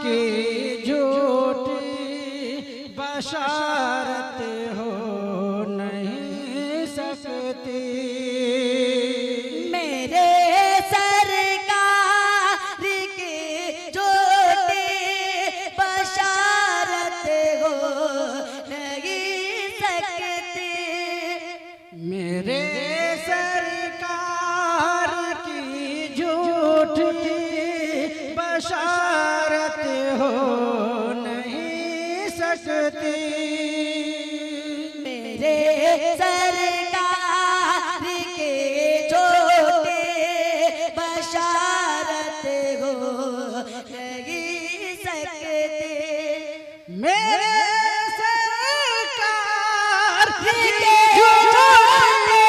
की झूठी बशारत हो नहीं सकती। मेरे सरकार की झूठी बशारत हो नहीं सकती। मेरे सरकार की झूठी बशारत हो नहीं सकती। मेरे सरकार की झूठी बशारत हो नहीं सकती। मेरे सरकार की झूठी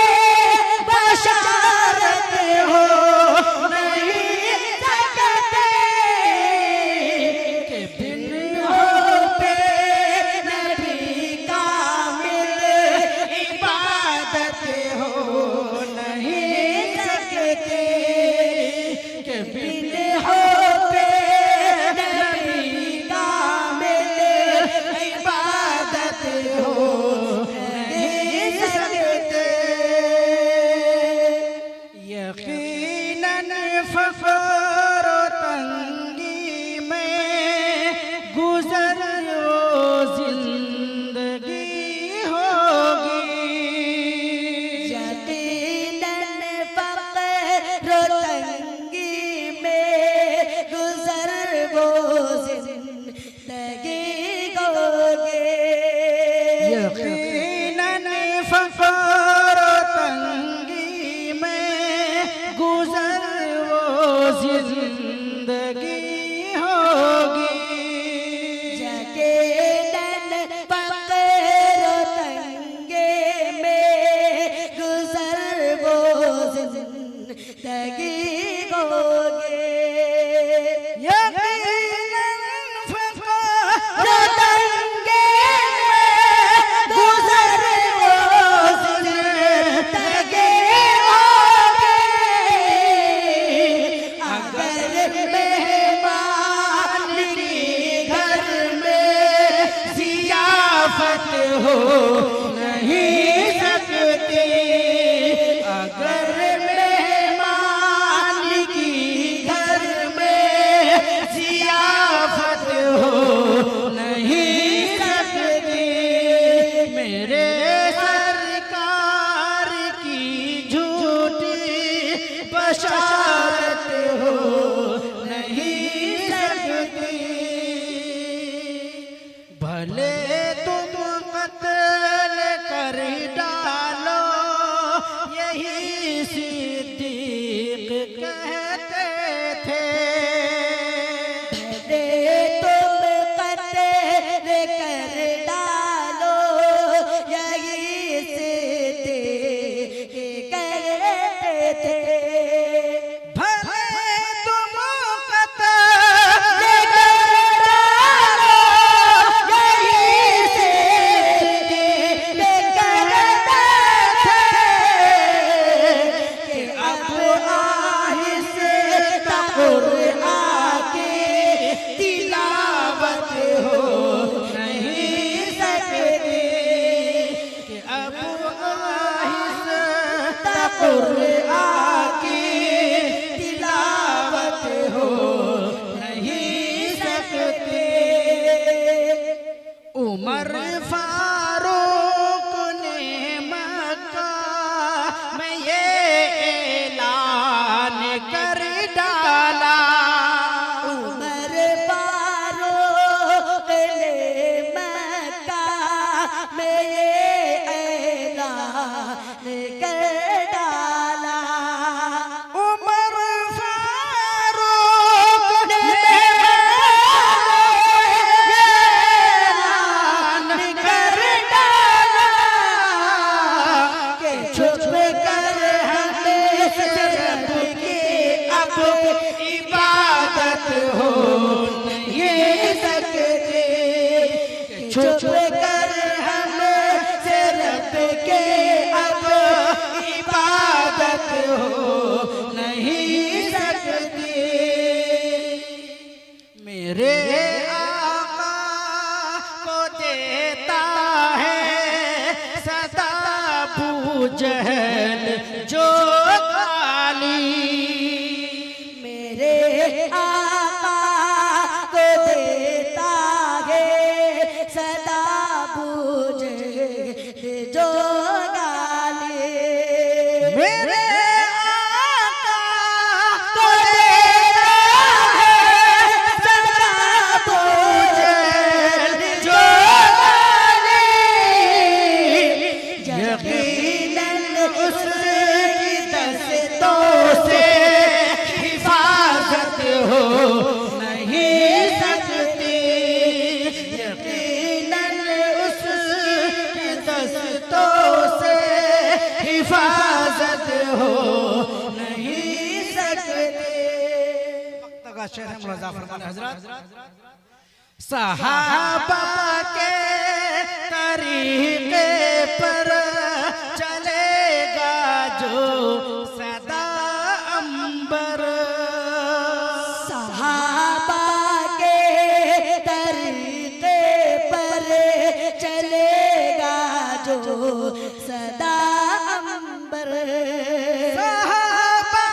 बशारत हो नहीं सकती। के बिन होते नबी कामिल इबादत हो नहीं सकती। के बिन होते नबी कामिल इबादत हो नहीं सकते। यकीनन फख्र तंगी में गुजर वो जिंदगी होगी। यकीनन फख्र तंगी में गुजर वो जिंदगी होगी। यकीनन फख्र तंगी में गुजर वो जिंदगी होगी। यकीनन फख्र तंगी में गुजर वो जिंदगी होगी। यकीनन फख्र तंगी में गुजर वो जिंदगी होगी। अगर मेहमान की घर में जियाफत हो नहीं सकती। अगर मेहमान की घर में जियाफत हो नहीं सकती। मेरे सरकार की झूठी बशारत हो नहीं सकती। भले तुम कत्ल कर डालो यही सिद्दीक कहते थे। भले तुम कत्ल कर डालो यही सिद्दीक कहते थे। भले तुम कत्ल कर डालो यही सिद्दीक कहते थे कि अब आहिस्ता कुरआन की तिलावत हो नहीं सकती। कि अब आहिस्ता कुरआन की तिलावत हो नहीं सकती। उमर फारूक ने मक्का में ये ऐलान कर डाला। उमर फारूक ने मक्का में ये ऐलान कर डाला। उमर फारूक ने ऐलान कर डाला कि छुप कर हमें रब की अब इबादत हो नहीं सकती। छुप कर हमें रब के अब इबादत हो नहीं सकती। मेरे आका को देता है सदा अबू जहल जो गाली। मेरे आका को देता है सदा बूझ जो गाली। मेरे आका को देता है सदा अबू जहल जो गाली। यकीनन उसकी दस्तों से हिफाजत हो नहीं सकती। यकीनन उसकी दस्तों से हिफाजत हो नहीं सकती। शेर है मुलाजा फरमाने हजरत, सहाबा के तरीके पर चलेगा जो सदा अंबर। सहाबा के तरीके पर चलेगा जो सदा अंबर। सहाबा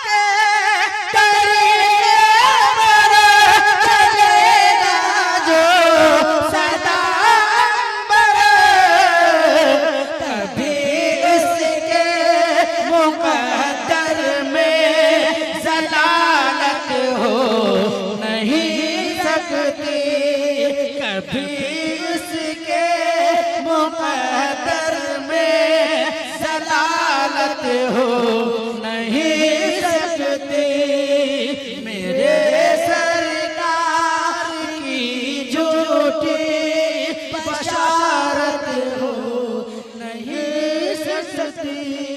के तरीके पर चलेगा जो सदा अंबर। कभी उसके मुकद्दर में ज़लालत हो नहीं सकती। कभी उसके मुकद्दर में ज़लालत हो नहीं सकती। मेरे सरकार की झूठी बशारत हो नहीं सकती।